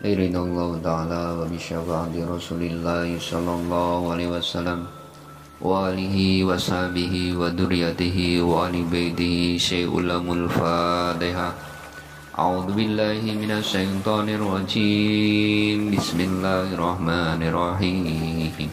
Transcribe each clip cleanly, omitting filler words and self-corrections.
Ridallahu ta'ala wa bisyafaati Rasulillahi sallallahu alaihi wasallam wa alihi wa sahbihi wa duriyatihi wa ali baitihi syai'ulamul Fatihah. A'udzu billahi minasy syaithanir rajim. Bismillahirrahmanirrahim.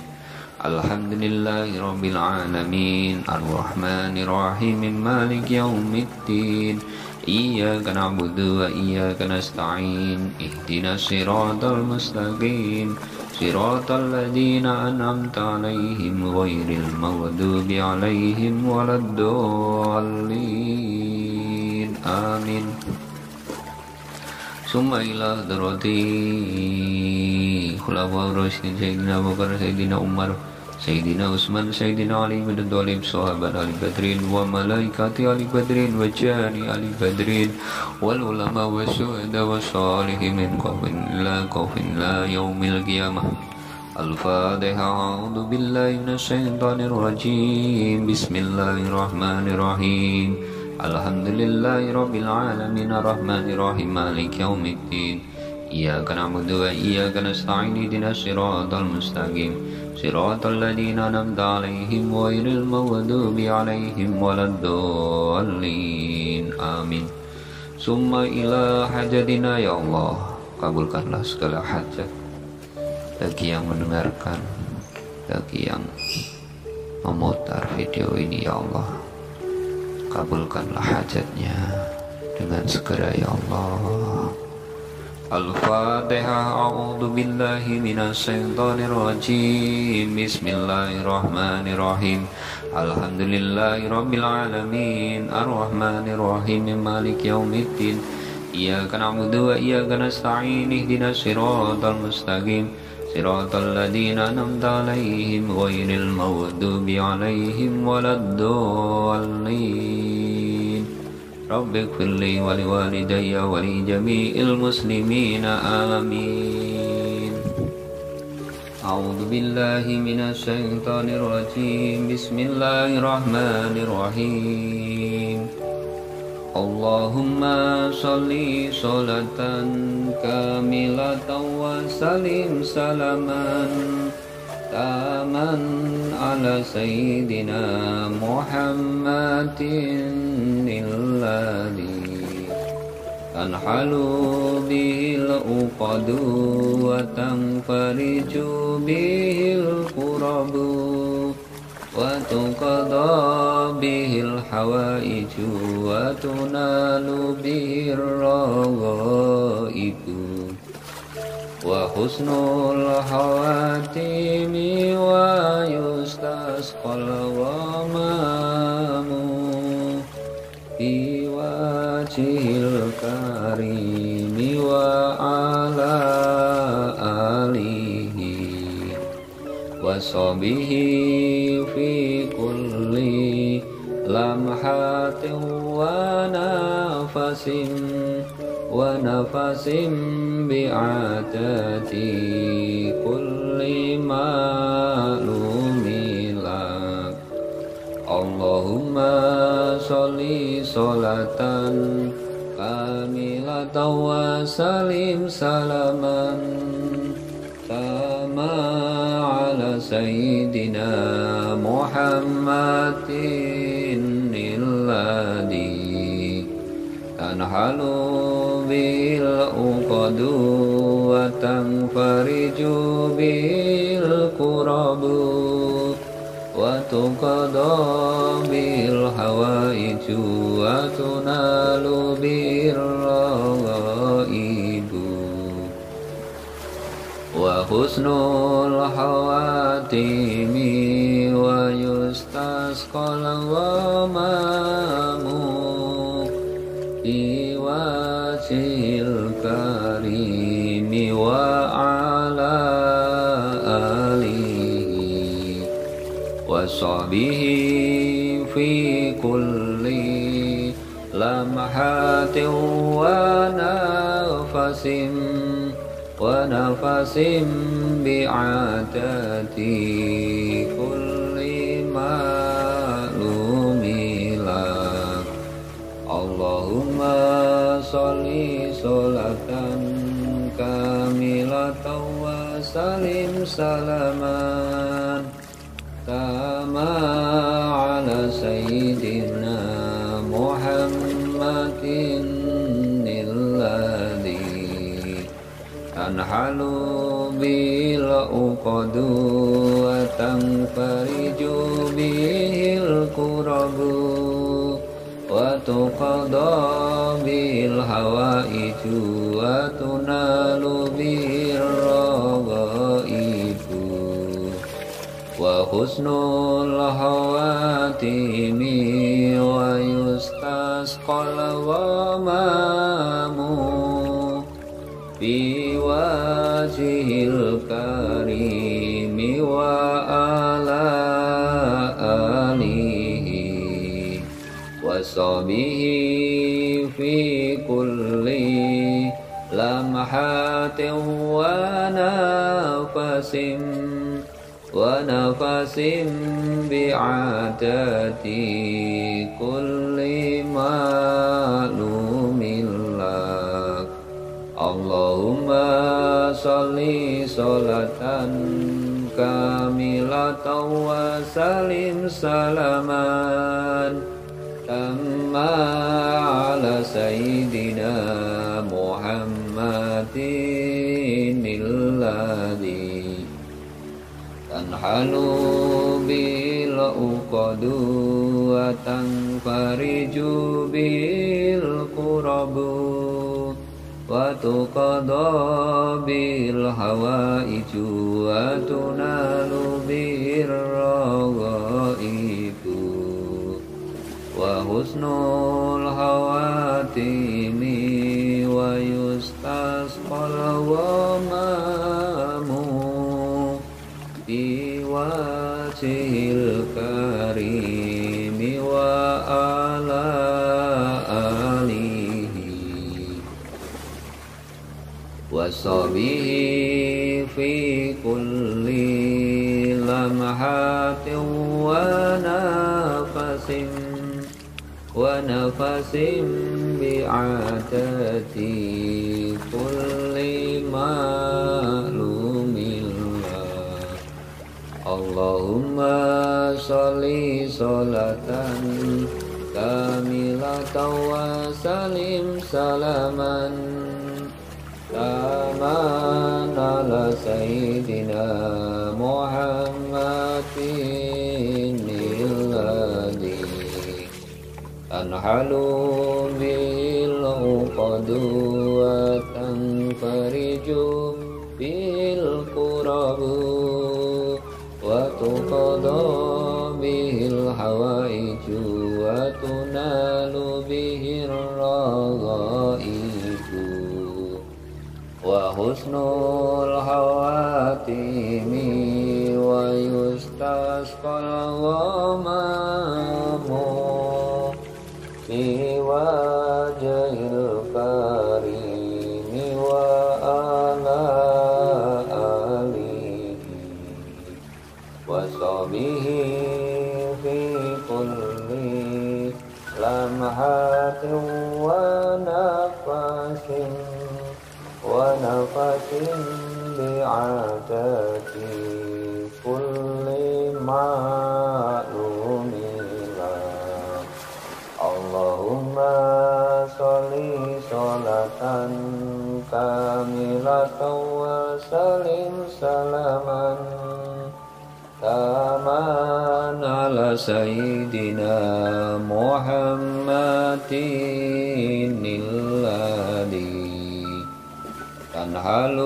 Alhamdulillahi rabbil alamin arrahmanir rahim maliki yaumiddin. Iyyaka na'budu wa iyyaka nasta'in. Ihdinas siratal mustaqim. Siratal ladzina an'amta 'alaihim ghairil maghdubi 'alaihim waladdallin. Amin. Summa ila hadrati khulafaur rasyidin Sayyidina Abu Bakar, Sayyidina Umar, Sayyidina Utsman, Sayyidina Ali bin Abi Thalib, sahabat Ali Badrin wa malaikati Ali Badrin wa jani Ali Badrin wal ulama wa syuhada wa shalihin min qawmin la yaumil qiyamah. Al-Fatihah. A'udzu billahi minasy syaithanir rajim. Bismillahirrahmanirrahim. Alhamdulillahi rabbil alamin arrahmanir rahim maliki yaumiddin. Iyyaka na'budu wa iyyaka nasta'in. Ihdinas siratal mustaqim. Siratal ladzina an'amta 'alaihim ghairil maghdubi 'alaihim waladdallin. Amin. Summa ila hajatina, ya Allah, kabulkanlah segala hajat bagi yang mendengarkan, bagi yang memutar video ini, ya Allah. Kabulkanlah hajatnya dengan segera, ya Allah. Al-Fatihah. A'udzu billahi minasy syaithanir rajim. Bismillahirrahmanirrahim. Alhamdulillahi rabbil alamin arrahmanir rahim maliki yaumiddin. Iyyaka na'budu wa iyyaka nasta'in. Ihdinas siratal mustaqim. Siratal ladzina an'amta 'alaihim ghairil maghdubi 'alaihim waladdallin. Rabbighfirli wa liwalidayya wa li jami'il muslimina. Amin. A'udzu billahi minasy syaithanir rajim. Bismillahirrahmanirrahim. Allahumma sholli sholatan kamilatan wa salim salaman taman ala sayyidina Muhammadin alladhi tanhalu bihil uqadu wa tanfariju bihil qurabu wa tuqadha bihil hawaiju wa tunalu bihir raghaibu wa husnul hawatimi wa yustasqal ghamamu bi wajhil karimi wa ala alihi wa sahbihi fi kulli lamhatin wa nafasim bi'adati kulli ma'lumilak. Allahumma sholli sholatan kamilatan wa salim salaman tama ala sayyidina Muhammadin alladhi tanhalu bil uqadu wa tanfariju bil qurabu wa tuqadha bil hawaiju wa tunalu bir raghaibu wa husnul hawatimi wa yustasqal ghamamu bi wajhil karimi wa ala alihi wa sahbihi fi kulli lamhatin wa nafasim bi'adati kulli ma'lumilak. Allahumma sholli sholatan kami وسلم سلاما تاما على سيدنا محمد الذي تنحل بالعقد وتنفرج به الكرب وتقضى بالحوائج وتنال به الرغائب وحسن الخواتم ويستسقى الغمام في وجه الكريم وعلى آله وصحبه في كل لمحة ونفس بعدد كل معلوم لك اللهم صل صلاة كاملة وسلم سلاما تاما على سيدنا محمد الذي تنحل بالعقد وتنفرج بالكرب وتقضى بالحوائج وتنال به الرغائب وحسن الخواتم ويستسقى الغمام في وجه الكريم وعلى آله وصحبه في كل لمحة ونفس بعدد كل معلوم لك اللهم صل صلاة كاملة وسلم سلاما تاما على سيدنا محمد الذي تنحل بالعقد وتنفرج بالكرب وتقضى به الحوائج وتنال به الرغائب وحسن الخواتم ويستسقى الغمام في وجه الكريم وعلى آله وصحبه في كل لمحة ونفس بعدد كل معلوم لك اللهم صل صلاة كاملة وسلم سلاما تاما على سيدنا محمد الذي تنحل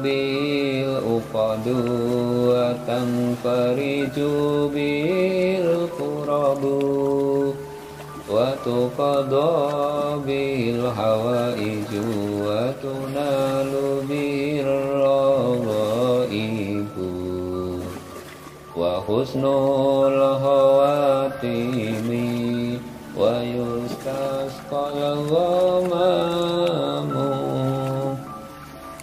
بالعقد وتنفرج بالكرب وتقضى بالحوائج وتنال به الرغائب وحسن الخواتم ويستسقى الغمام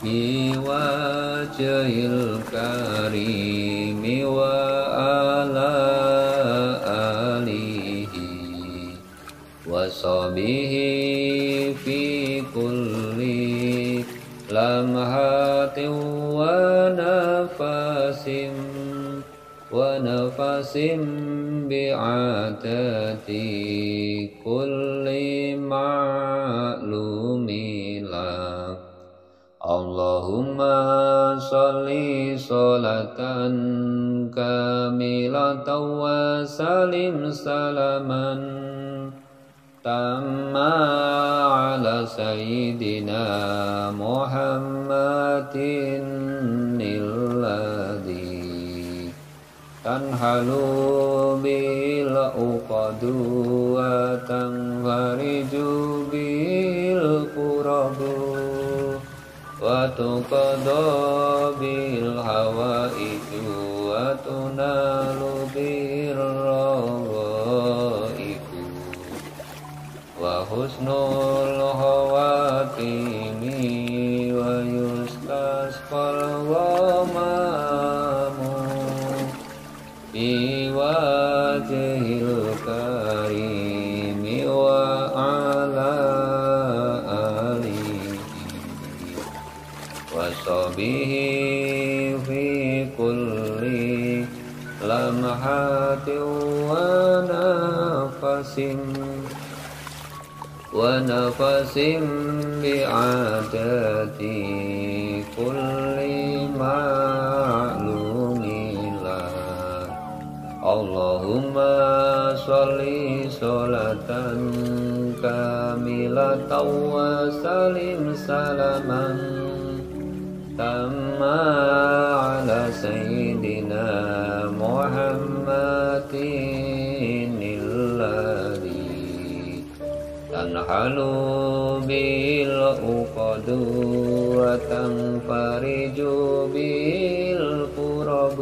في وجه الكريم وعلى آله وصحبه في كل لمحة ونفس ونفس بعدد كل معلوم لك اللهم صل صلاة كاملة وسلم سلاما تاما على سيدنا محمد الذي تنحل به العقد وتنفرج به الكرب وتقضى به الحوائج وتنال به الرغائب وحسن الخواتيم ويستسقى الغمام بوجه الكريم وعلى آله وصحبه في كل لمحة ونفس بعدد كل معلوم لك اللهم صل صلاة كاملة وسلم سلاما تاما على سيدنا محمد الذي تنحل به العقد وتنفرج به الكرب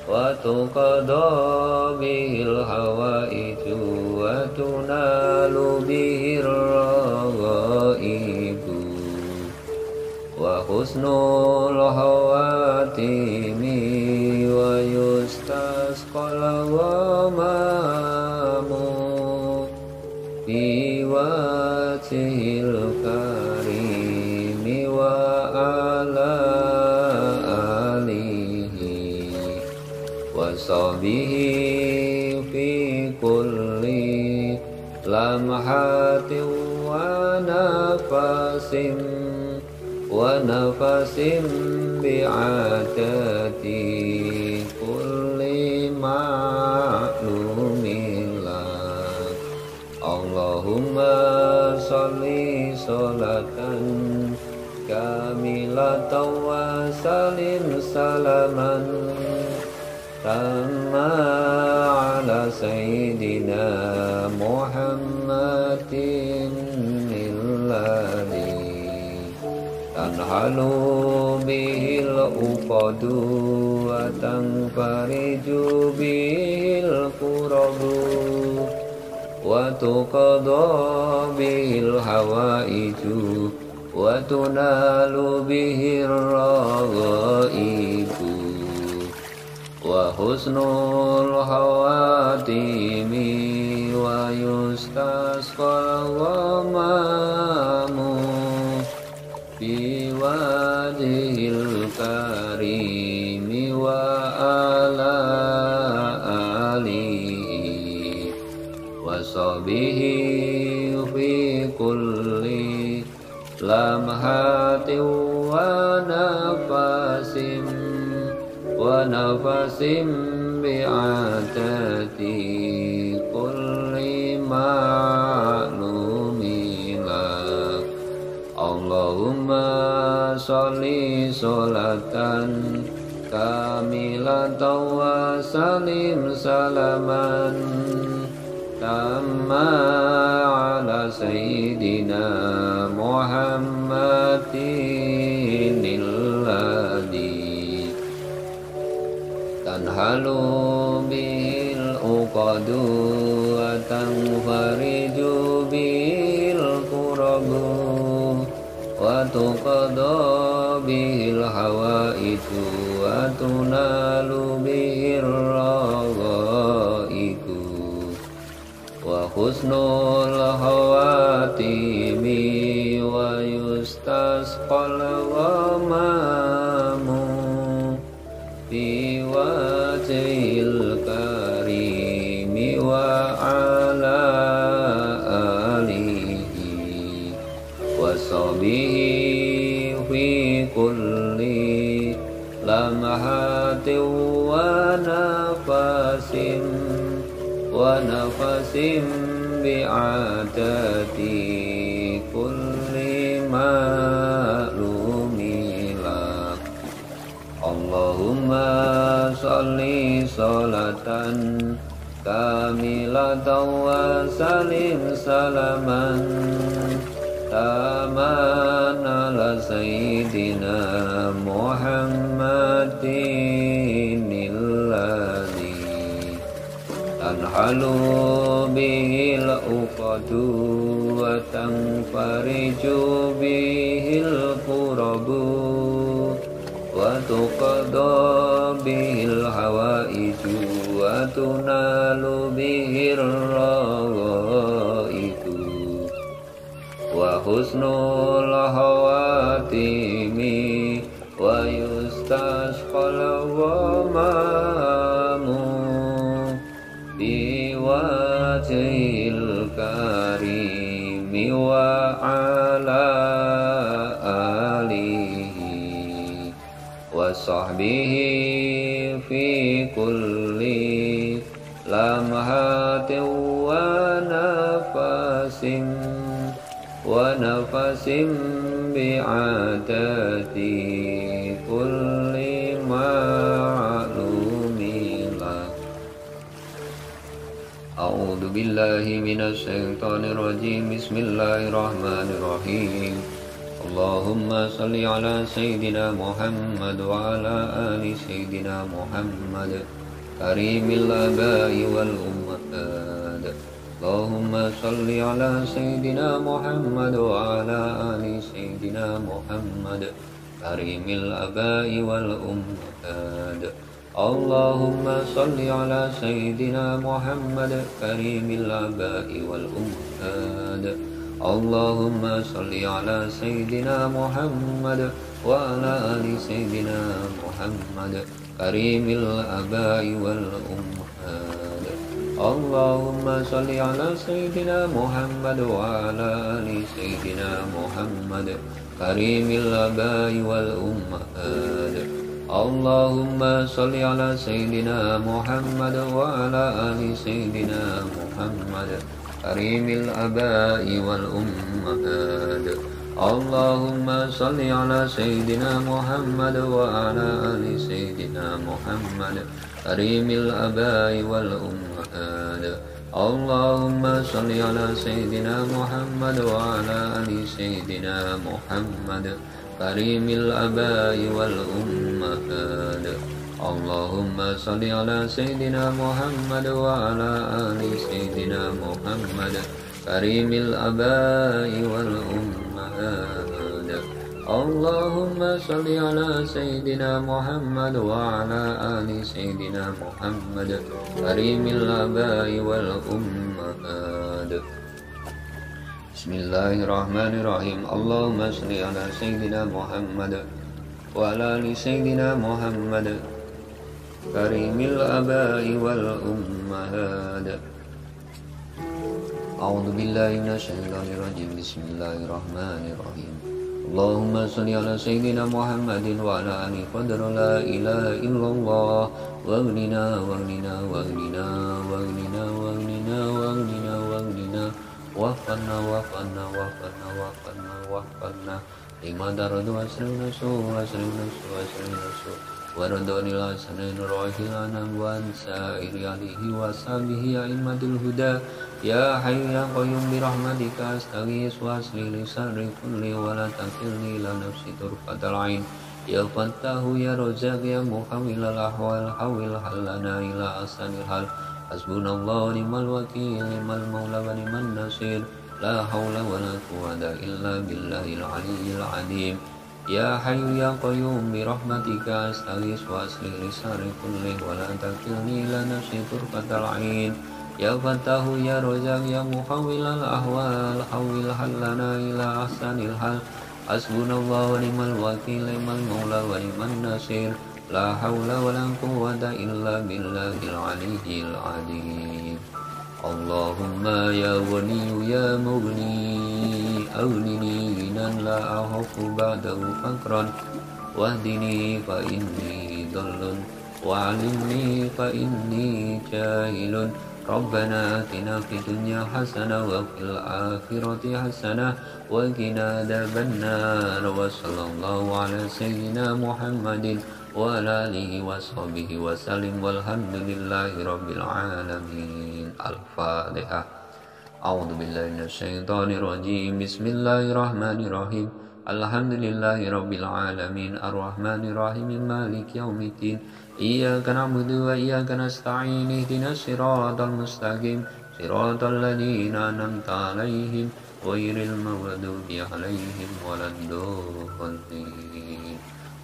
وتقضى به الحوائج وتنال به الرغائب وحسن الخواتيم ويستسقى الغمام بوجه الكريم وعلى آله وصحبه في كل لمحة ونفس بعدد كل معلوم لك اللهم صل صلاة كاملة وسلم سلاما تاما على سيدنا محمد الذي تنحل به العقد وتنفرج به الكرب وتقضى به الحوائج وتنال به الرغائب وحسن الخواتيم ويستسقى الغمام بوجه الكريم وعلى آله وصحبه في كل لمحة ونفس بعدد كل معلوم لك اللهم صل صلاة كاملة وسلم سلاما تاما على سيدنا محمد الذي تنحل به العقد وتنفرج به الكرب وتقضى به الحوائج وتنال به الرغائب وحسن الخواتيم ويستسقى الغمام لمحة ونفس بعدد كل معلوم لك اللهم صل صلاة كاملة وسلم سلاما تاما على سيدنا محمد الذي تنحل به العقد وتنفرج به الكرب وتقضى به الحوائج وتنال به الرغائب وحسن الخواتم ويستسقى الغمام بوجه الكريم وعلى آله وصحبه في كل لمحة ونفس بعدد كل معلوم لك أعوذ بالله من الشيطان الرجيم بسم الله الرحمن الرحيم اللهم صل على سيدنا محمد وعلى آل سيدنا محمد كريم الآباء والأمهات اللهم صل على سيدنا محمد وعلى آل سيدنا محمد كريم الآباء والأمهات اللهم صل على سيدنا محمد كريم الآباء والأمهات اللهم صل على سيدنا محمد وعلى آل سيدنا محمد كريم الآباء والأمهات اللهم صل على سيدنا محمد وعلى آل سيدنا محمد كريم الآباء والأمهات اللهم صل على سيدنا محمد وعلى آل سيدنا محمد كريم الآباء والأمهات اللهم صل على سيدنا محمد وعلى آل سيدنا محمد كريم الآباء والأمهات اللهم صل على سيدنا محمد وعلى آل سيدنا محمد كريم الآباء والأمهات اللهم صل على سيدنا محمد وعلى آل سيدنا محمد كريم الآباء والأمهات اللهم صل على سيدنا محمد وعلى آل سيدنا محمد كريم الآباء والأمهات بسم الله الرحمن الرحيم اللهم صل على سيدنا محمد وعلى آل سيدنا محمد كريم الآباء والأمهات أعوذ بالله من الشيطان الرجيم بسم الله الرحمن الرحيم اللهم صل على سيدنا محمد وعلى آل قدر لا إله إلا الله واغننا واغننا واغننا واغننا واغننا واغننا واغننا وفقنا وفقنا وفقنا وفقنا وفقنا لما درد واسرنا سوء واسرنا سوء واسرنا سوء وردوني الحسنين روحي الأنام وانسائر عليه وصحبه أئمة الهدى يا حي يا قيوم برحمتك أستغيث وأصلي لسر كل ولا تكلني إلى نفسي طرفة العين يا فتاه يا رزاق يا محول الأحوال حول حلنا إلى أحسن الحال حسبنا الله ونعم الوكيل نعم المولى ونعم النصير لا حول ولا قوة إلا بالله العلي العظيم يا حي يا قيوم برحمتك أستغيث وأصلح لسان كل ولا تكلني إلى نفسي طرفة العين يا فتاه يا رزاق يا محول الأحوال حول حلنا إلى أحسن الحال حسبنا الله ونعم الوكيل نعم المولى ونعم النصير لا حول ولا قوة إلا بالله العلي العظيم اللهم يا غني يا مغني أغنني غنى لا أخاف بعده فقرا واهدني فإني ضل وعلمني فإني جاهل ربنا آتنا في الدنيا حسنة وفي الآخرة حسنة وقنا عذاب النار وصلى الله على سيدنا محمد وعلى آله وصحبه وسلم والحمد لله رب العالمين. الفاتحة. أعوذ بالله من الشيطان الرجيم. بسم الله الرحمن الرحيم. الحمد لله رب العالمين الرحمن الرحيم مالك يوم الدين إياك نعبد وإياك نستعين اهدنا الصراط المستقيم صراط الذين أنعمت عليهم غير المغضوب عليهم ولا الضالين.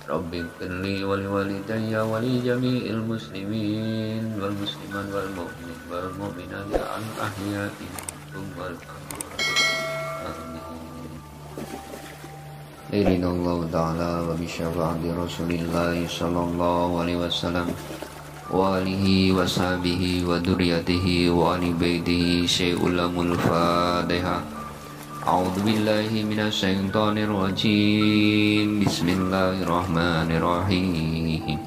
رب اغفر لي ولوالدي ولجميع المسلمين والمسلمات والمؤمنين والمؤمنات الأحياء منهم والأموات. آمين. إلينا الله تعالى وبشفاعة رسول الله صلى الله عليه وسلم وآله وصحبه وذريته وآل بيته شيء لم الفاتحة. أعوذ بالله من الشيطان الرجيم. بسم الله الرحمن الرحيم.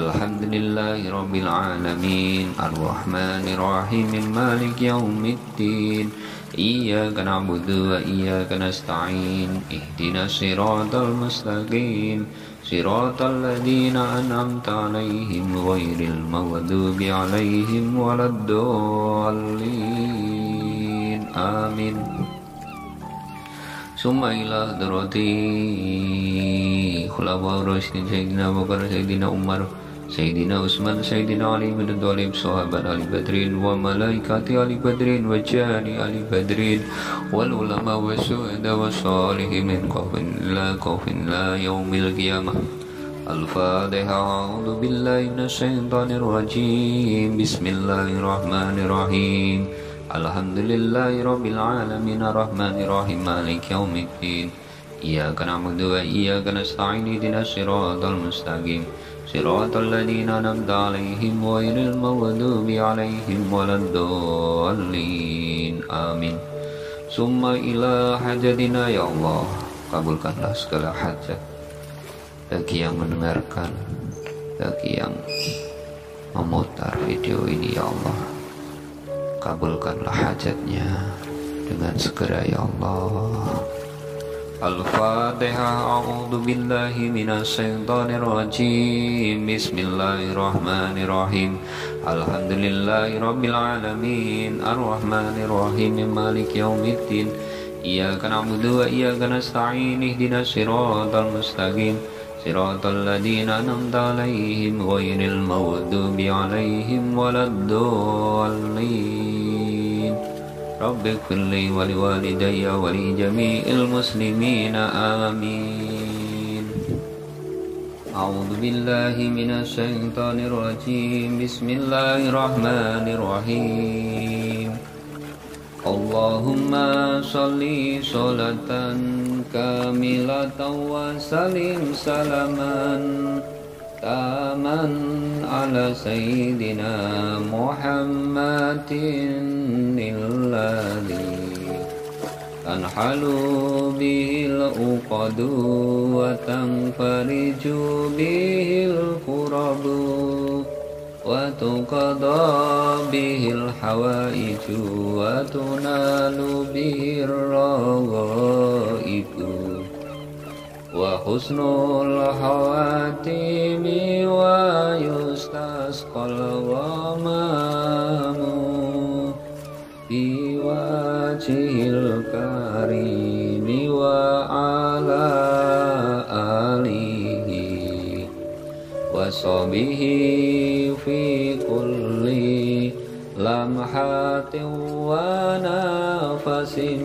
الحمد لله رب العالمين الرحمن الرحيم مالك يوم الدين إياك نعبد وإياك نستعين اهدنا الصراط المستقيم صراط الذين أنعمت عليهم غير المغضوب عليهم ولا الضالين. آمين. ثم إلى حضرة خلفاء الراشدين سيدنا أبو بكر سيدنا عمر سيدنا عثمان سيدنا علي بن أبي طالب صحابة آل بدر وملائكة آل بدر وجان آل بدر والعلماء والشهداء والصالحين من خوف لا خوف لا يوم القيامة. الفاتحة. أعوذ بالله من الشيطان الرجيم. بسم الله الرحمن الرحيم. الحمد لله رب العالمين الرحمن الرحيم مالك يوم الدين إياك نعبد وإياك نستعين اهدنا الصراط المستقيم صراط الذين أنعمت عليهم غير المغضوب عليهم ولا الضالين. آمين. ثم إلى حاجتنا. Ya Allah, kabulkanlah segala hajat bagi yang mendengarkan, bagi yang memutar video ini. Ya Allah, kabulkanlah hajatnya dengan segera. Ya Allah. Al-Fatihah. A'udzu billahi minasyaitonir rajim. Bismillahirrahmanirrahim. Alhamdulillahi rabbil alamin arrahmanir rahim maliki yaumiddin iyyaka na'budu wa iyyaka nasta'in ihdinas siratal mustaqim siratal ladzina an'amta 'alaihim ghairil maghdubi 'alaihim waladdallin. Rabbi ighfirli wa liwalidayya wa li jami'il muslimina. Amin. A'udzu billahi minasy syaithanir rajim. Bismillahirrahmanirrahim. Allahumma sholli sholatan kamilatan wa salim salaman taman ala sayyidina Muhammadin alladhi tanhalu bihil uqadu wa tanfariju bihil kurabu wa tuqada bihil hawaiju wa tunalu bihir raghaibu wa husnul hawatimi wa yustasqal ghamamu bi wajhil karimi wa ala alihi wa sahbihi fi kulli lamhatin wa nafasin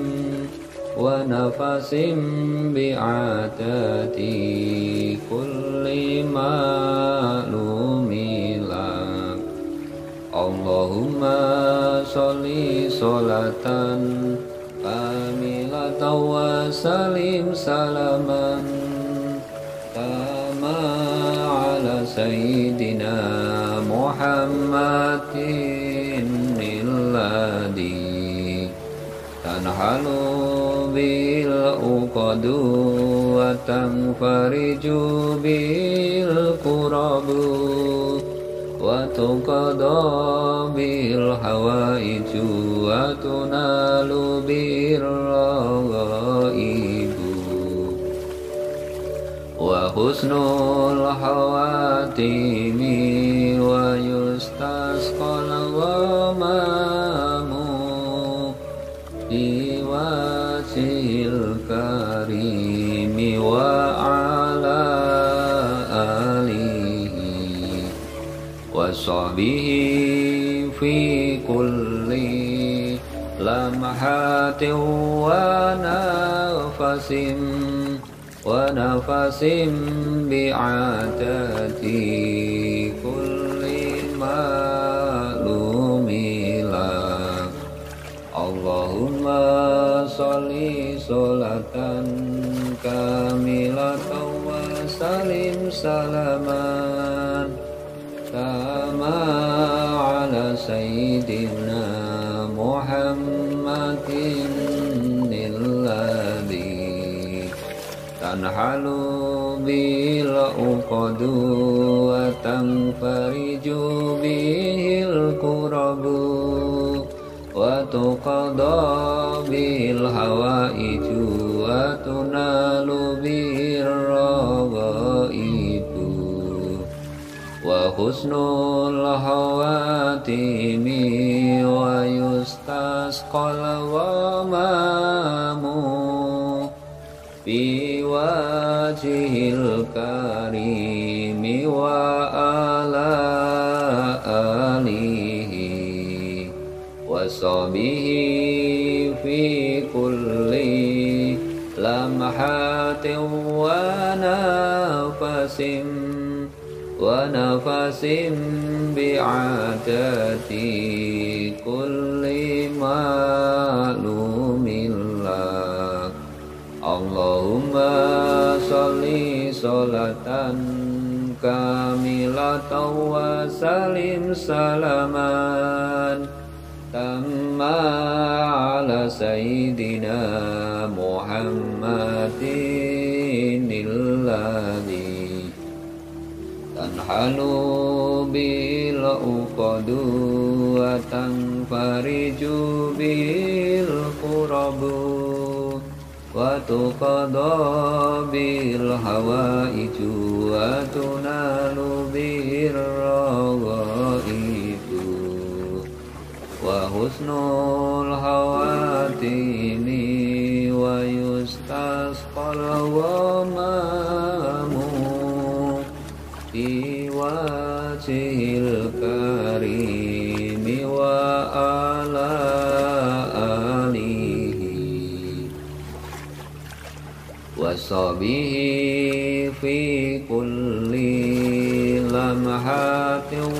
wa nafasim bi'adati kulli ma'lumilak. Allahumma sholli sholatan kamilatan wa salim salaman kama ala sayyidina Muhammadin alladhi tanhalu bil uqadu wa tanfariju bil qurabu wa tuqada bil hawaiju wa tunalu bir ragaibu wa husnul hawatimi wa yustasqal ghamamu biwajhil karimi wa ala alihi wa sahbihi fi kulli lamhatin wa nafasin bi'adati kulli ma'lumillah. Allahumma sholli sholatan kamilatan wa salim salaman kama ala sayyidina Muhammadin alladhi tanhalu bil uqadu wa tanfariju bihil qurabu wa tuqada bil hawaiju wa tunalu bir ragaibu wa husnul hawatimi wa yustasqal ghamamu bi wajhil karimi wa ala alihi wa sahbihi fi kulli lamhatin wa nafasin bi'adati kulli ma'lumillah. Allahumma sholli sholatan kamilatan wa salim salaman tamma ala sayyidina Muhammadin alladhi tanhalu bil uqadu wa tanfariju bil qurabu wa tuqada bil hawaiju wa tunalu bir ragaibu wa husnul hawatimi wa yustasqal ghamamu bi wajhil karimi wa ala alihi wa sahbihi fi kulli lamhatin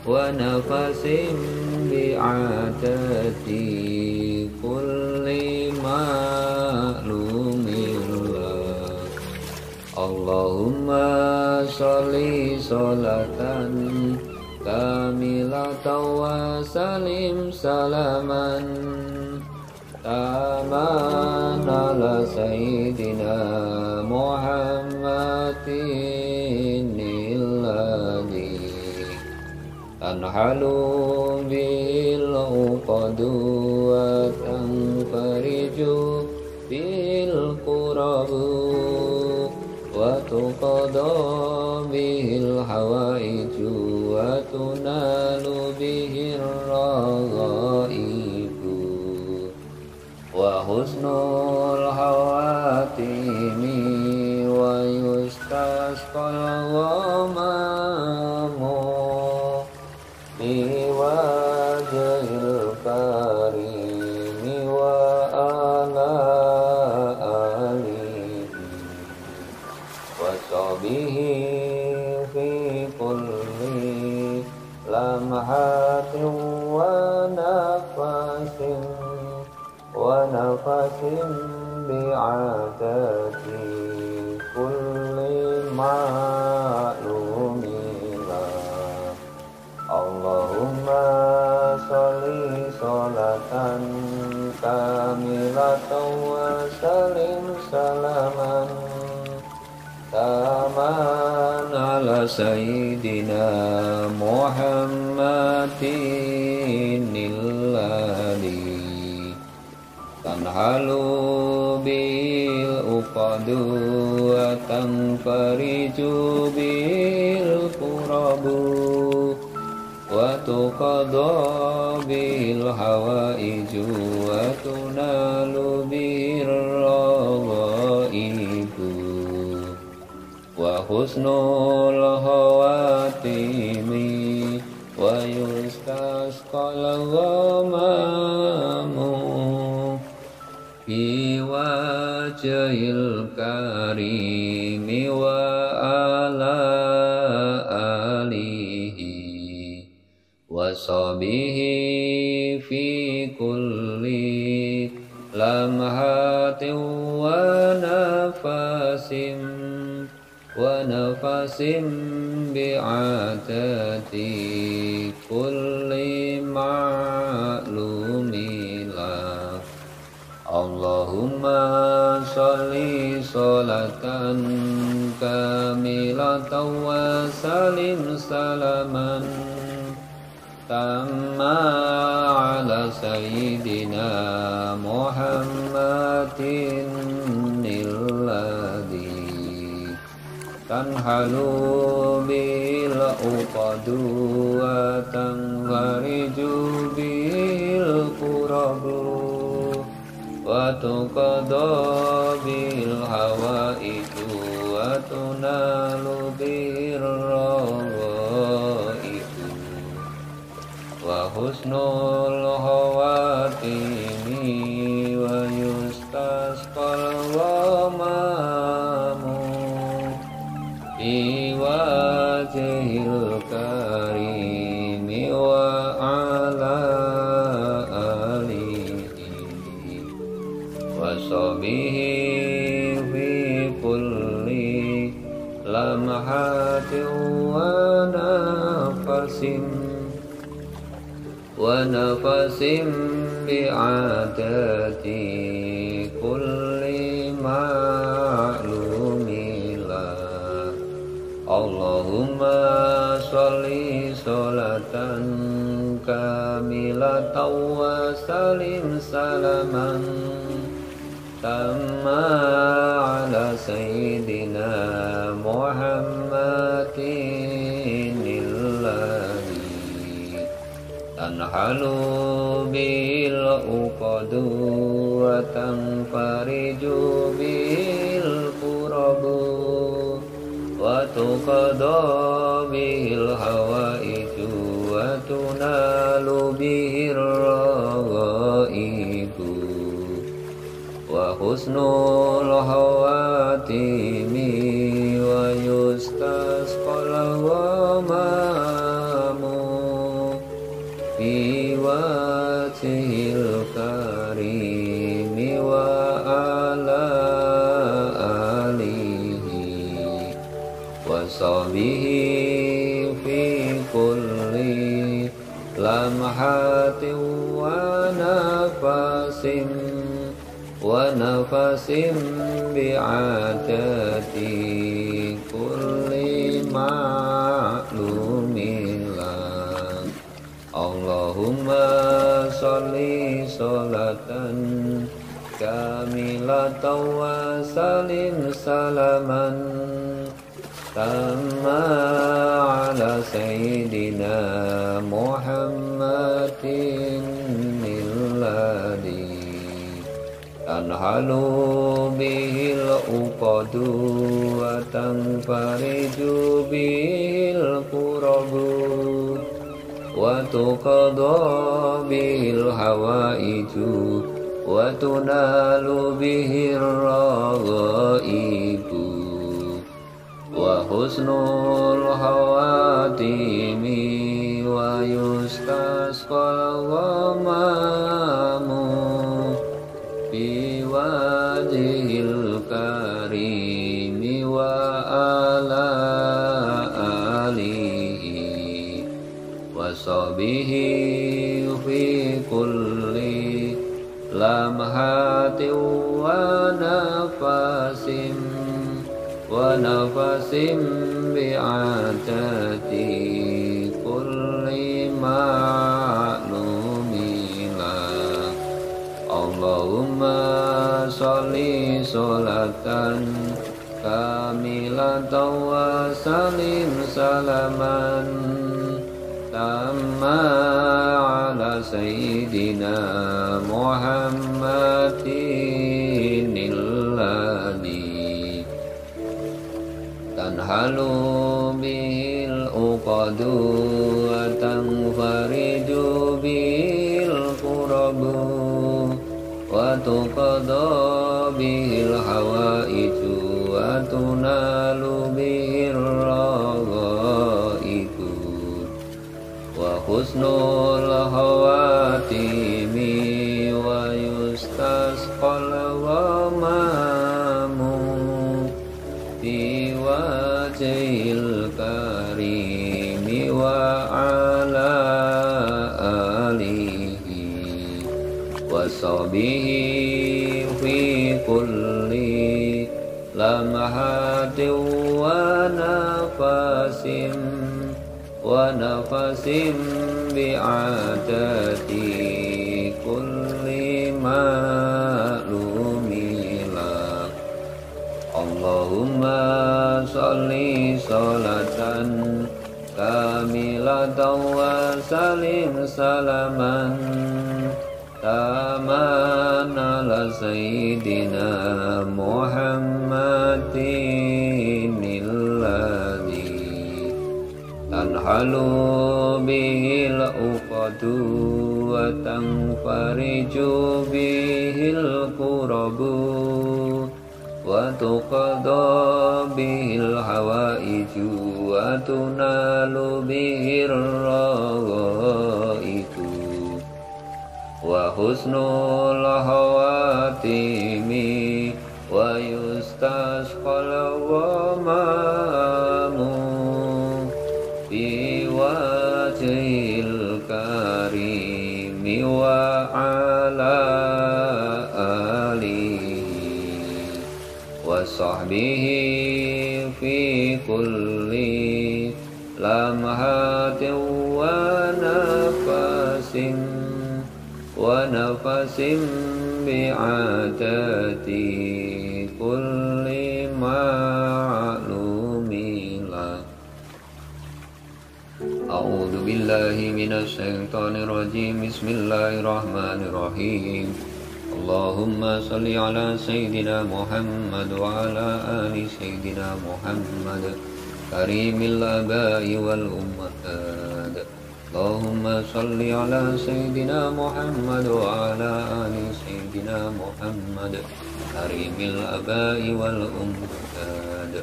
wa nafasin bi'adati kulli ma'lumillah. Allahumma sholli sholatan kamilatan wa salim salaman taman ala sayyidina Muhammadin alladhi tanhalu bil uqadu wa tanfariju bil qurabu wa tuqada bil hawaiju wa tunalu bihir ragaibu wa husnul hawatimi wa yustasqal ghamamu bi wajhil karimi wa ala alihi wa sahbihi fi kulli lamhatin wa nafasin bi'adati kulli ma'lumillah. Allahumma sholli sholatan salaman ala sayyidina Muhammadin alladhi tanhalu bil uqadu wa tanfariju bil qurabu wa tuqadha bil hawaiju wa tunalu bir raghaibu wa husnul khawatimi wa yustasqal ghamamu fi wajhil karimi wa ala alihi wa sahbihi fi kulli lamhatin wa nafasim bi'adati kulli ma'lumillah. Allahumma sholli sholatan kamilatan wa salim salaman tamma ala sayyidina Muhammadin alladhi tanhalu bil uqadu wa tanfariju bil qurabu wa tuqadha bil hawaiju wa tunalu bir raghaibu wa husnul khawatimi wa yustasqal ghamamu fi wajhil karimi wa ala alihi wa sahbihi fi kulli lamhatin wa nafasim bi'adati kulli ma'lumillah. Allahumma sholli sholatan kamilatan wa salim salaman tamma ala sayyidina Muhammadin alladhi tanhalu bil uqadu wa tanfariju bil qurabu wa tuqadha bil hawaiju wa tunalu bir raghaibu wa husnul khawatimi wa yustasqal ghamamu fi wajhil karimi wa ala alihi wa sahbihi fi kulli lamhatin wa nafasim bi'adati kulli ma'lumillah. Allahumma sholli sholatan kamilatan wa salim salaman tamma ala sayyidina Muhammadin alladhi tanhalu bihil uqadu wa tanfariju bihil qurabu wa tuqadha bihil hawaiju wa tunalu bihir raghaibu wa husnul khawatimi wa yustasqal ghamamu fi wajhil karimi wa ala alihi wa sahbihi fi kulli lamhatin wa ونفس بعدد كل معلوم لك اللهم صل صلاة كاملة وسلم سلاما تاما على سيدنا محمد الذي تنحل به العقد وتنفرج به الكرب وتقضى به الحوائج وتنال به الرغائب وحسن الخواتيم ويستسقى الغمام في وجه الكريم وعلى آله وصحبه في كل لمحة ونفس بعدد كل معلوم لك اللهم صل صلاة كاملة وسلم سلاما تاما على سيدنا محمد الذي تنحل به العقد وتنفرج به الكرب وتقضى به الحوائج وتنال به الرغائب وحسن الخواتيم ويستسقى الغمام في وجه الكريم وعلى آله وصحبه في كل لمحة ونفس بعدد كل معلوم لك أعوذ بالله من الشيطان الرجيم بسم الله الرحمن الرحيم اللهم صل على سيدنا محمد وعلى آل سيدنا محمد كريم الآباء والأمهات اللهم صل على سيدنا محمد وعلى آل سيدنا محمد كريم الآباء والأمهات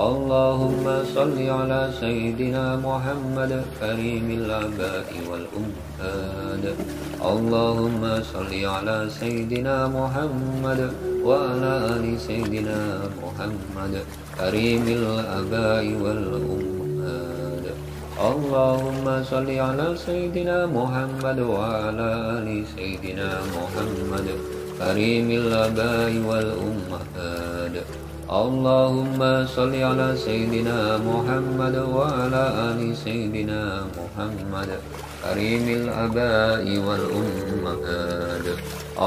اللهم صل على سيدنا محمد كريم الآباء والأمهات اللهم صل على سيدنا محمد وعلى آل سيدنا محمد كريم الآباء والأمهات اللهم صل على سيدنا محمد وعلى آل سيدنا محمد كريم الآباء والأمهات اللهم صل على سيدنا محمد وعلى آل سيدنا محمد كريم الآباء والأمهات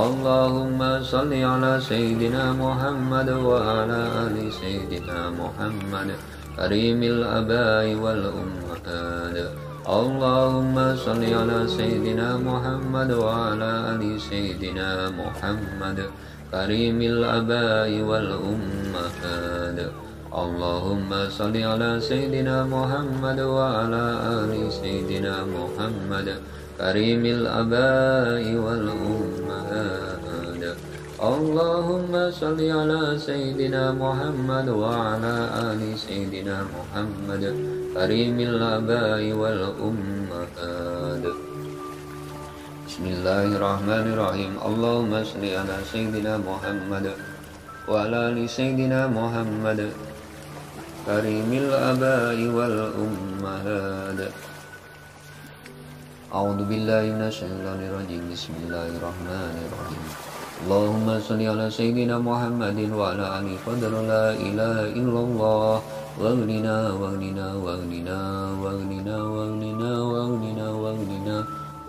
اللهم صل على سيدنا محمد وعلى آل سيدنا محمد كريم الآباء والأمهات اللهم صل على سيدنا محمد وعلى آل سيدنا محمد كريم الآباء والأمهات اللهم صل على سيدنا محمد وعلى آل سيدنا محمد كريم الآباء والأمهات اللهم صل على سيدنا محمد وعلى آل سيدنا محمد كريم الآباء والأمهات بسم الله الرحمن الرحيم اللهم صل على سيدنا محمد وعلى آل سيدنا محمد كريم الآباء والأمهات أعوذ بالله من الشيطان الرجيم بسم الله الرحمن الرحيم اللهم صل على سيدنا محمد وعلى آله قدر لا إله إلا الله واغننا واغننا واغننا واغننا واغننا واغننا واغننا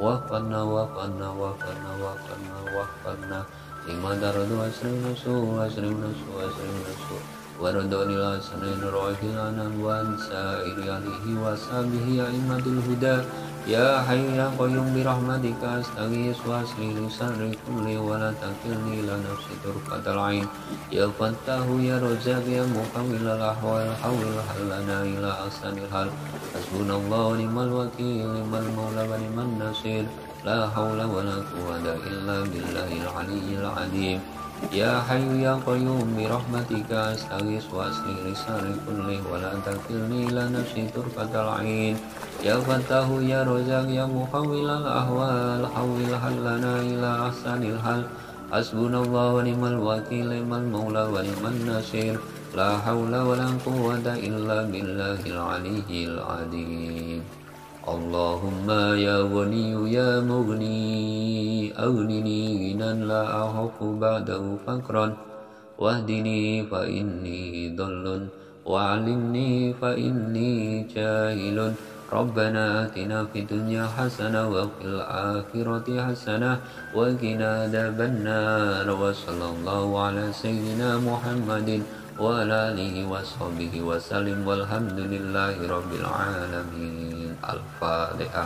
واغفرنا واغفرنا واغفرنا واغفرنا واغفرنا لما درد واسرنا سوء واسرنا سوء واسرنا سوء وردوني الحسنين روح الأنام وانسائر عليه وصحبه أئمة الهدى يا حي يا قيوم برحمتك أستغيث وأصلح لساني كلي ولا تكلني إلى نفسي طرفة العين يا فتاه يا رزاق يا مقوي الأحوال حول حلنا إلى أحسن الحال حسبنا الله ونعم الوكيل نعم المولى ونعم النصير لا حول ولا قوة إلا بالله العلي العظيم يا حي يا قيوم برحمتك أستغيث وأصلح لساني كله ولا تكلني إلى نفسي طرفة العين يا فتاه يا رزاق يا محول الأحوال حول حلنا إلى أحسن الحال حسبنا الله ونعم الوكيل نعم المولى ونعم النصير لا حول ولا قوة إلا بالله العلي العظيم اللهم يا غني يا مغني أغنني غنى لا أخاف بعده فقرا واهدني فإني ضل وعلمني فإني جاهل ربنا آتنا في الدنيا حسنة وفي الآخرة حسنة وقنا عذاب النار وصلى الله على سيدنا محمد وعلى آله وصحبه وسلم والحمد لله رب العالمين الفاتحة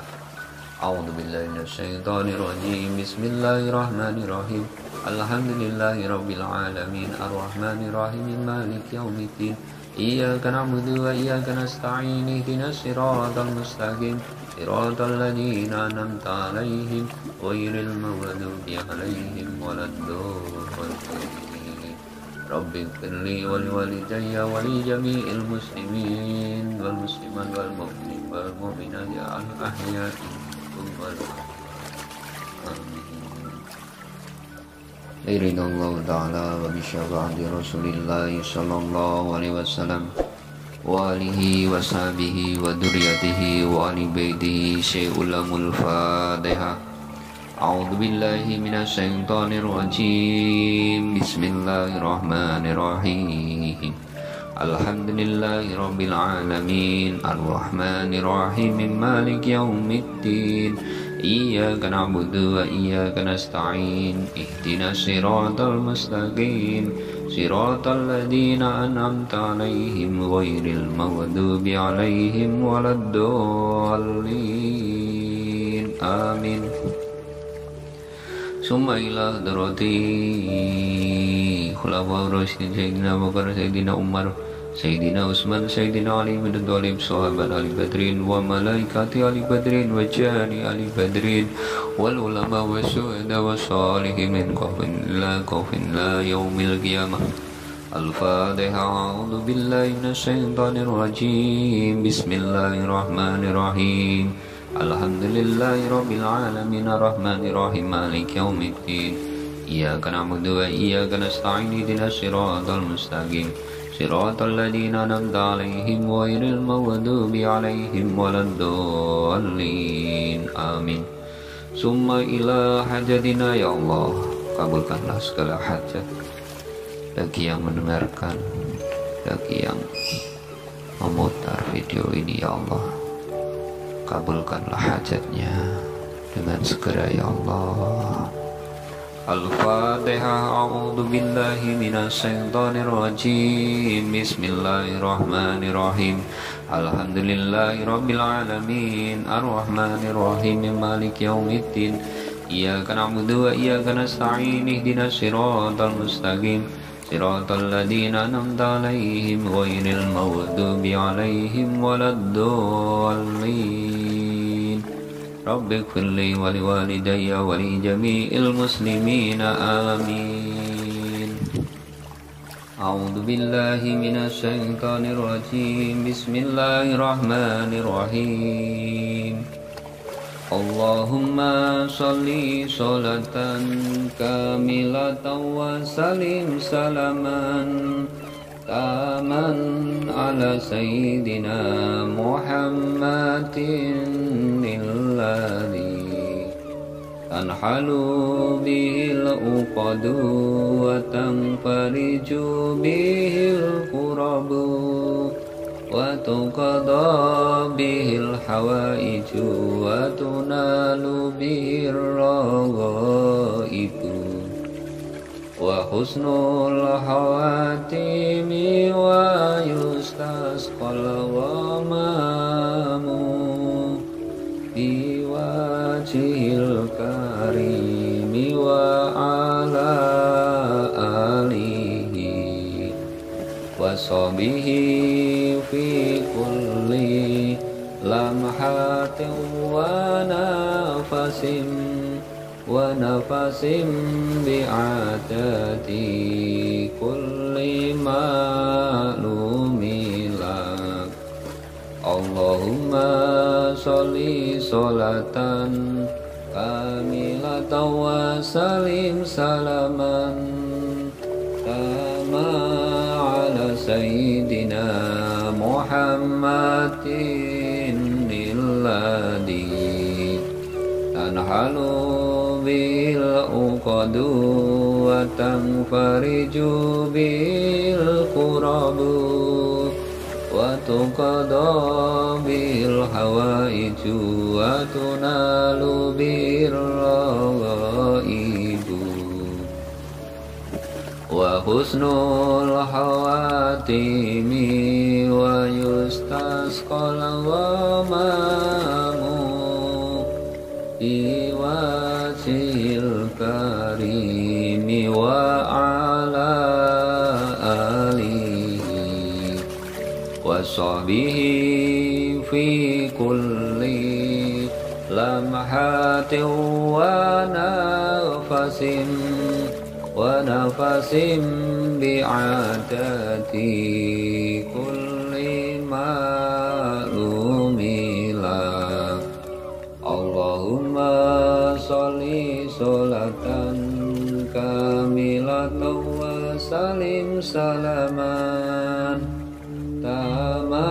أعوذ بالله من الشيطان الرجيم بسم الله الرحمن الرحيم الحمد لله رب العالمين الرحمن الرحيم مالك يوم الدين إياك نعبد وإياك نستعين اهدنا الصراط المستقيم صراط الذين أنعمت عليهم غير المغضوب عليهم ولا الضالين رب اغفر لي ولوالدي ولجميع المسلمين والمسلمات والمؤمنين والمؤمنات الأحياء إرنا الله تعالى وبشفاعة رسول الله صلى الله عليه وسلم وآله وصحبه وذريته وآل بيته شيء لهم الفاتحة أعوذ بالله من الشيطان الرجيم بسم الله الرحمن الرحيم الحمد لله رب العالمين الرحمن الرحيم مالك يوم الدين إياك نعبد وإياك نستعين اهدنا الصراط المستقيم صراط الذين أنعمت عليهم غير المغضوب عليهم ولا الضالين آمين ثم إلى حضرتي خلفاء الراشدين سيدنا أبو بكر سيدنا عمر سيدنا عثمان سيدنا علي بن أبي طالب صحابة آل بدر وملائكة آل بدر وجان آل بدر والعلماء والشهداء والصالحين من خوف لا يوم القيامة الفاتحة أعوذ بالله من الشيطان الرجيم بسم الله الرحمن الرحيم الحمد لله رب العالمين الرحمن الرحيم مالك يوم الدين إياك نعبد وإياك نستعين اهدنا الصراط المستقيم صراط الذين أنعمت عليهم غير المغضوب عليهم ولا الضالين آمين ثم إلى حاجتنا ya Allah kabulkanlah segala hajat bagi yang mendengarkan, bagi yang memutar video ini ya Allah, kabulkanlah hajatnya dengan segera ya Allah. Al-Fatihah. A'udzu billahi minasyaitonir rajim. Bismillahirrahmanirrahim. Alhamdulillahirabbil alamin. Arrahmanir rahim. Maliki yaumiddin. Iyyaka na'budu wa iyyaka nasta'in. Ihdinas siratal mustaqim. Siratal ladzina an'amta 'alaihim ghairil maghdubi 'alaihim waladdallin. Rabbi ighfirli wa liwalidayya wa li jami'il muslimina amin. A'udzu billahi minasy syaithanir rajim. Bismillahirrahmanirrahim. Allahumma sholli sholatan kamilatan wa salim salaman taman ala sayyidina Muhammadin alladhi تنحل به العقد وتنفرج به الكرب وتقضى به الحوائج وتنال به الرغائب وحسن الخواتيم ويستسقى الغمام بوجه الكريم وعلى آله وصحبه في كل لمحة ونفس بعدد كل معلوم لك اللهم صل صلاة كاملة وسلم سلاما تاما على سيدنا محمد الذي تنحل به العقد وتنفرج به الكرب وتقضى به الحوائج وتنال به الرغائب وحسن الخواتيم ويستسقى الغمام بوجه الكريم وعلى آله وصحبه في كل لمحة ونفس بعدد كل معلوم لك اللهم صل صلاة كاملة وسلم سلاما تاما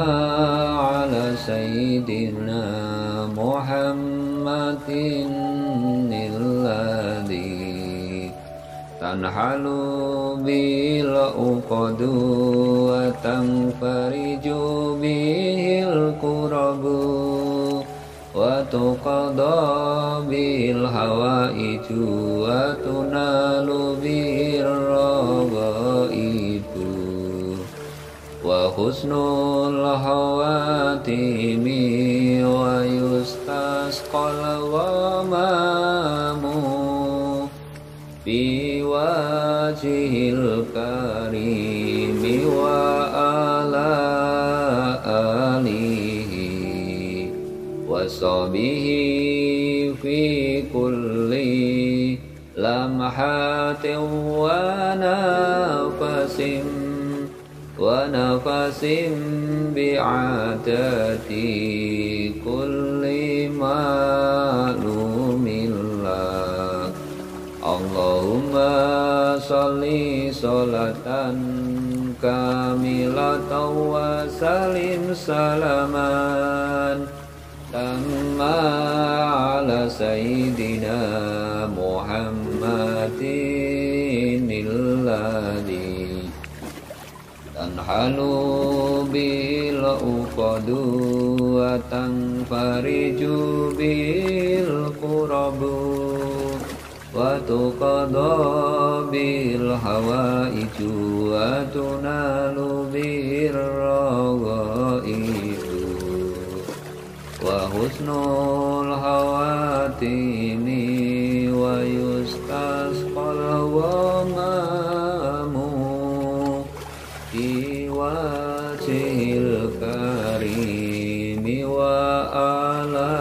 على سيدنا محمد الذي تنحل به العقد وتنفرج به الكرب وتقضى به الحوائج وتنال به الرغائب وحسن الخواتيم ويستسقى الغمام بوجه الكريم وعلى آله وصحبه في كل لمحة ونفس بعدد كل معلوم لك اللهم صل صلاة كاملة وسلم سلاما تاما على سيدنا محمد الذي تنحل به العقد وتنفرج به الكرب وتقضى به الحوائج وتنال به الرغائب وحسن الخواتيم ويستسقى الغمام بوجه الكريم وعلى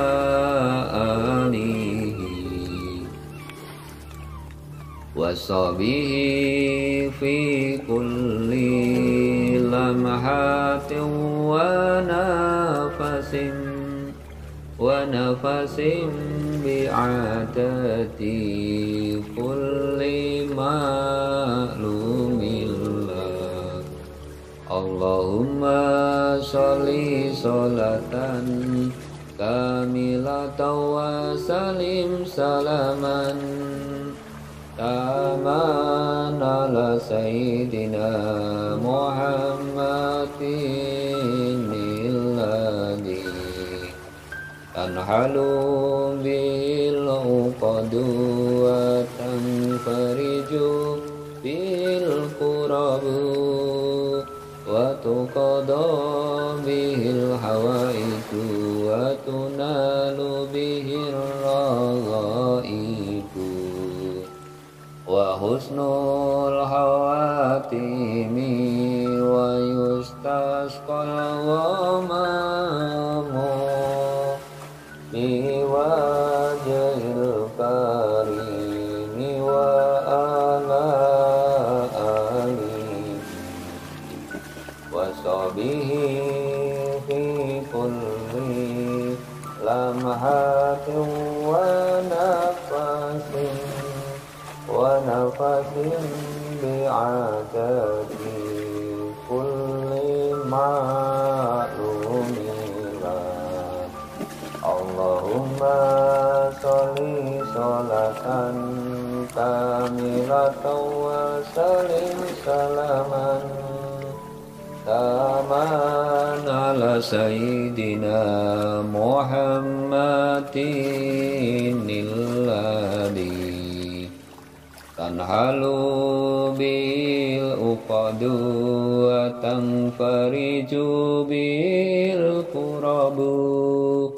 آله وصحبه في كل لمحة ونفس بعدد كل معلوم لك اللهم صل صلاة kamilatan wa salim salaman taman ala sayyidina Muhammadin alladhi tanhalu bil uqadu wa tanfariju bil qurabu wa tuqada bihil hawaitu wa tunalu bihir raghaibu wa husnul hawatimi wa yustasqal ghamamu bi wajhil karimi wa ala alihi wa sahbihi fi kulli lamhatin wa nafasin bi'adati kulli ma'lumin. Allahumma sholli sholatan kamilatan wa salim salaman taman ala sayyidina Muhammadin alladhi tanhalu bil uqadu wa tanfariju bil qurabu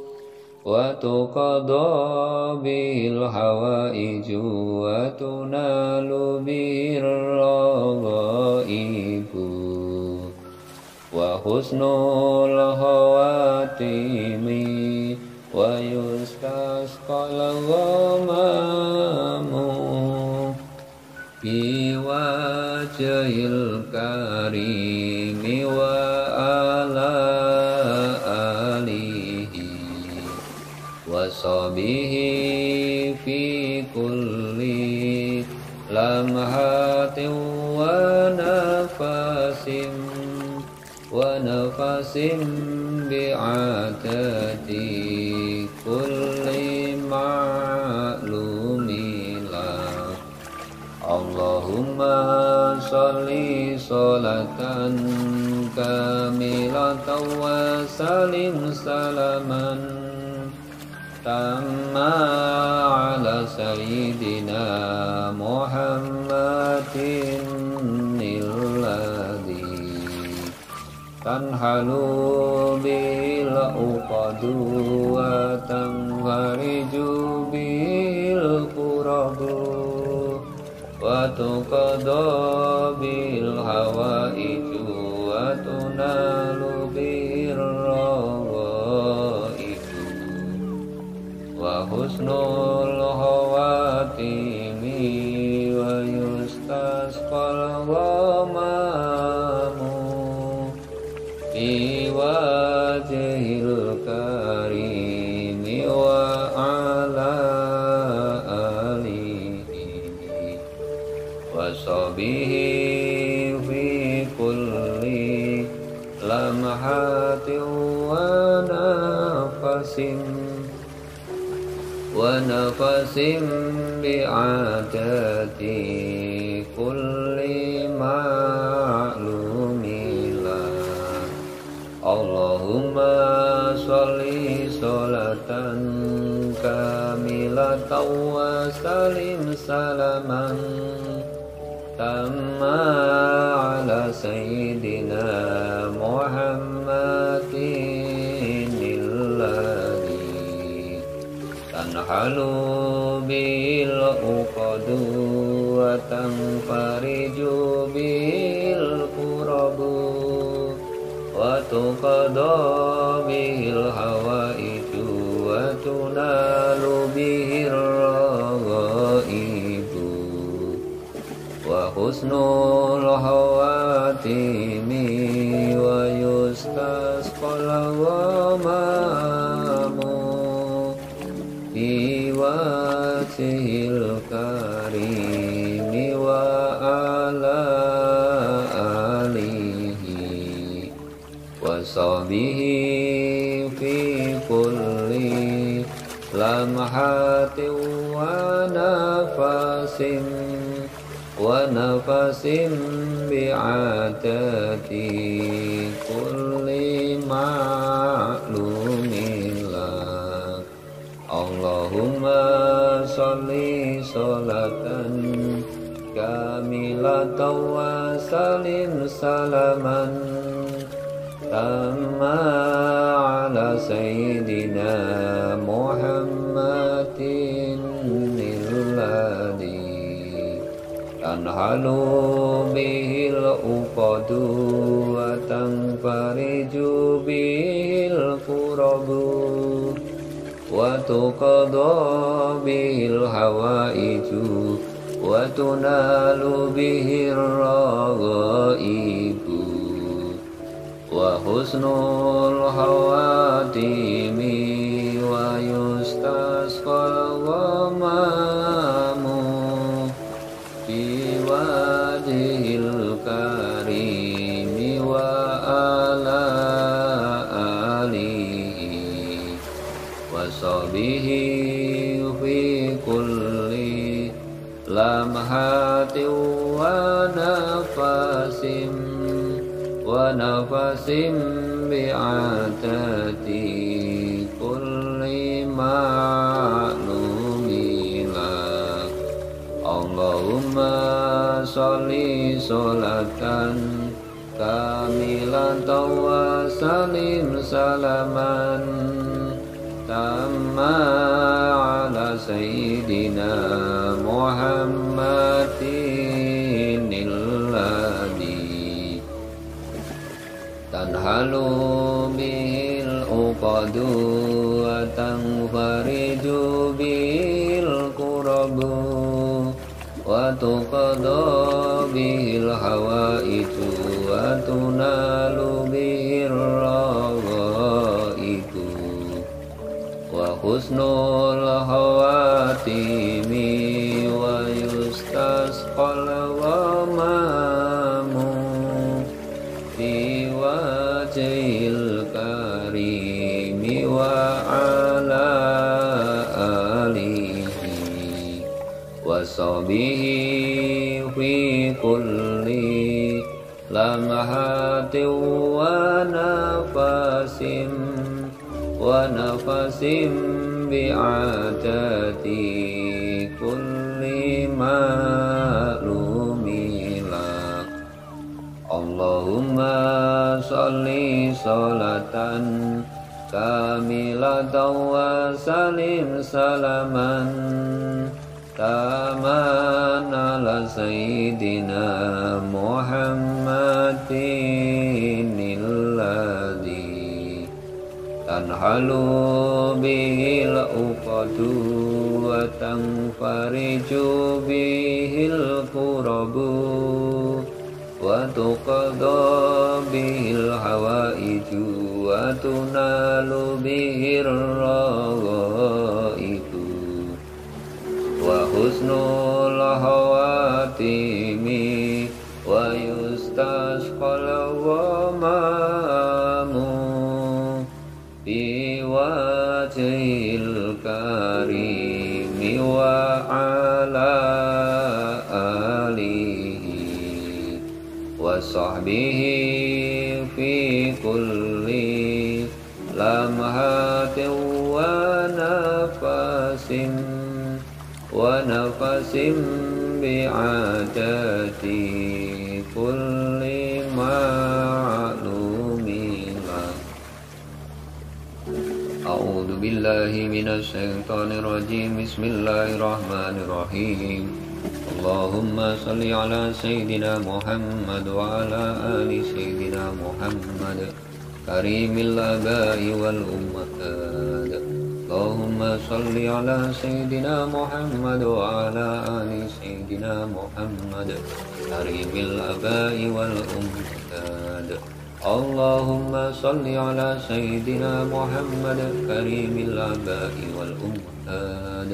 wa tuqada bil hawaiju wa tunalu bir raghaibu wa husnul hawatimi wa yustasqal ghamamu bi wajhil karimi wa ala alihi wa sahbihi fi kulli lamhatin wa nafasin bi'adati kulli ma'lumin. Allahumma sholli sholatan kamilatan wa salim salaman tamma ala sayyidina Muhammadin alladhi tanhalu bil uqadu wa tanfariju bil qurabu wa tuqada bil hawaiju wa tunalu bir raghaibu wa husnul hawatimi wa yustasqal ghamamu bi wajhil karimi wa ala sahbihi fi kulli lamhatin wa nafasin bi'adati kulli ma'lumin. Allahumma sholli sholatan kamilatan wa salim salaman tamma ala sayyidina Muhammadin alladhi tanhalu bil uqadu wa tanfariju bil qurabu wa tuqada bil hawaiju wa tunalu bihir raghaibu wa husnul hawatimi wa yustasqal ghamamu bi wajhil karimi wa ala alihi wa sahbihi fi kulli لمحات ونفس بعدد كل معلوم لك اللهم صل صلاة كاملة وسلم سلاما تاما على سيدنا محمد الذي تنحل به العقد وتنفرج به الكرب وتقضى به الحوائج وتنال به الرغائب وحسن الخواتيم ويستسقى الغمام بوجه الكريم وعلى آله وصحبه في كل لمحة ونفس بعدد كل معلوم لك اللهم صل صلاة كاملة وسلم سلاما تاما على سيدنا محمد الذي تنحل به العقد وتنفرج به الكرب وتقضى به الحوائج وتنال به الرغائب وحسن الخواتيم ويستسقى الغمام في وجه الكريم وعلى آله وصحبه في كل لمحة ونفس بعدد كل معلوم لك اللهم صل صلاة كاملة وسلم سلاما تاما على سيدنا محمد الذي تنحل به العقد وتنفرج به الكرب وتقضى به الحوائج وتنال به الرغائب وحسن الخواتيم ويستسقى الغمام بوجه الكريم وعلى آله وصحبه في كل لمحة ونفس بعدد كل معلوم لك أعوذ بالله من الشيطان الرجيم بسم الله الرحمن الرحيم اللهم صل على سيدنا محمد وعلى آل سيدنا محمد كريم الآباء والأمهات اللهم صل على سيدنا محمد وعلى آل سيدنا محمد كريم الآباء والأمهات اللهم صل على سيدنا محمد كريم الآباء والأمهات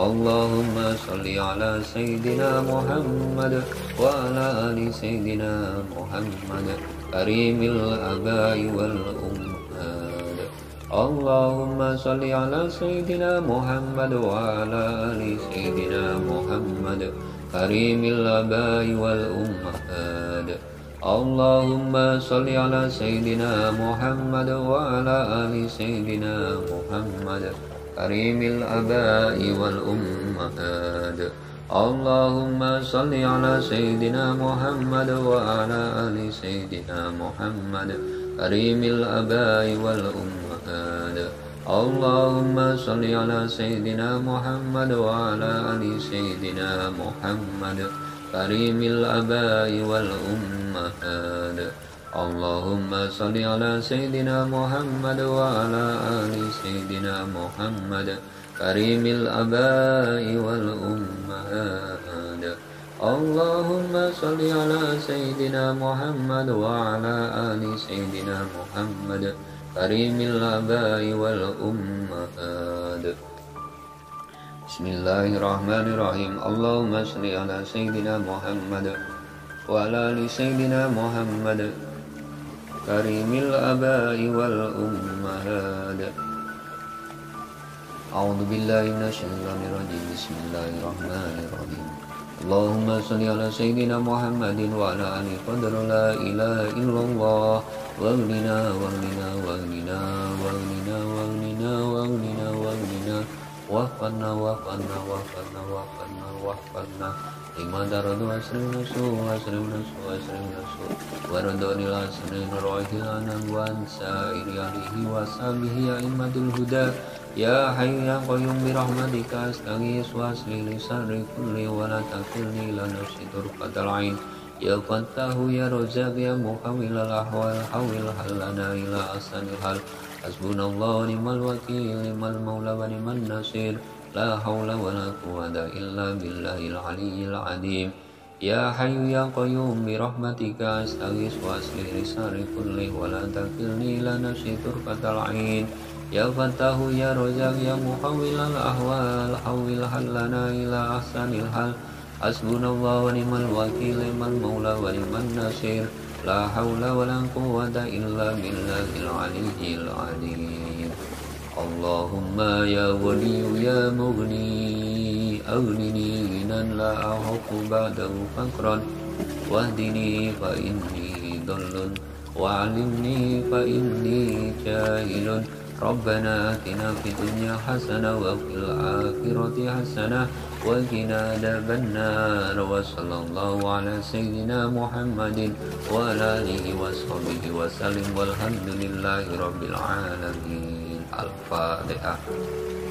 اللهم صل على سيدنا محمد وعلى آل سيدنا محمد كريم الآباء والأمهات اللهم صل على سيدنا محمد وعلى آل سيدنا محمد كريم الآباء والأمهات. اللهم صل على سيدنا محمد وعلى آل سيدنا محمد كريم الآباء والأمهات. اللهم صل على سيدنا محمد وعلى آل سيدنا محمد كريم الآباء والأمهات. اللهم صل على سيدنا محمد وعلى آل سيدنا محمد كريم الآباء والأمهات. اللهم صل على سيدنا محمد وعلى آل سيدنا محمد كريم الآباء والأمهات. اللهم صل على سيدنا محمد وعلى آل سيدنا محمد كريم الآباء والأمهات. بسم الله الرحمن الرحيم. اللهم صل على سيدنا محمد وعلى آل سيدنا محمد كريم الآباء والأمهات. أعوذ بالله من الشيطان الرجيم. بسم الله الرحمن الرحيم. اللهم صل على سيدنا محمد وعلى آله قدر لا إله إلا الله واغننا واغننا واغننا واغننا واغننا واغننا واغننا واغفرنا واغفرنا واغفرنا واغفرنا واغفرنا لما درد واسرين سوء واسرين سوء واسرين سوء وردون الاسرين روح الأنام وانسائر عليه وصحبه أئمة الهدى. يا حي يا قيوم برحمتك أستغيث وأصلح لي شر كل ولا تكلني إلى نفسي طرفة العين. يا فتاه يا رزاق يا محول الأحوال حول حلنا إلى أحسن الحال. حسبنا الله ونعم الوكيل نعم المولى ونعم النصير. لا حول ولا قوة إلا بالله العلي العظيم. يا حي يا قيوم برحمتك أستغيث وأصلح لي شر كل ولا تكلني إلى نفسي طرفة العين. يا فتاه يا رزاق يا محول الأحوال حول حلنا إلى أحسن الحال. حسبنا الله ونعم الوكيل نعم المولى ونعم النصير. لا حول ولا قوة إلا بالله العلي العظيم. اللهم يا ولي يا مغني أغنني غنى لا أحق بعده فقرا واهدني فإني ضل وعلمني فإني جاهل. ربنا آتنا في الدنيا حسنة وفي الآخرة حسنة وقنا عذاب النار. وصلى الله على سيدنا محمد وعلى آله وصحبه وسلم والحمد لله رب العالمين. الفاتحة.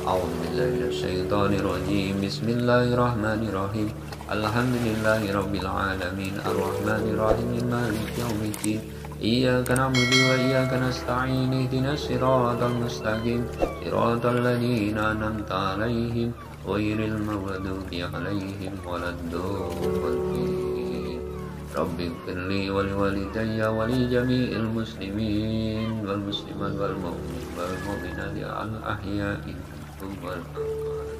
أعوذ بالله من الشيطان الرجيم. بسم الله الرحمن الرحيم. الحمد لله رب العالمين الرحمن الرحيم مالك يوم الدين. إياك نعبد وإياك نستعين اهدنا الصراط المستقيم صراط الذين أنعمت عليهم غير المغضوب عليهم ولا الضالين. رب اغفر لي ولوالدي ولجميع المسلمين والمسلمات والمؤمنين والمؤمنات الأحياء منهم والأموات.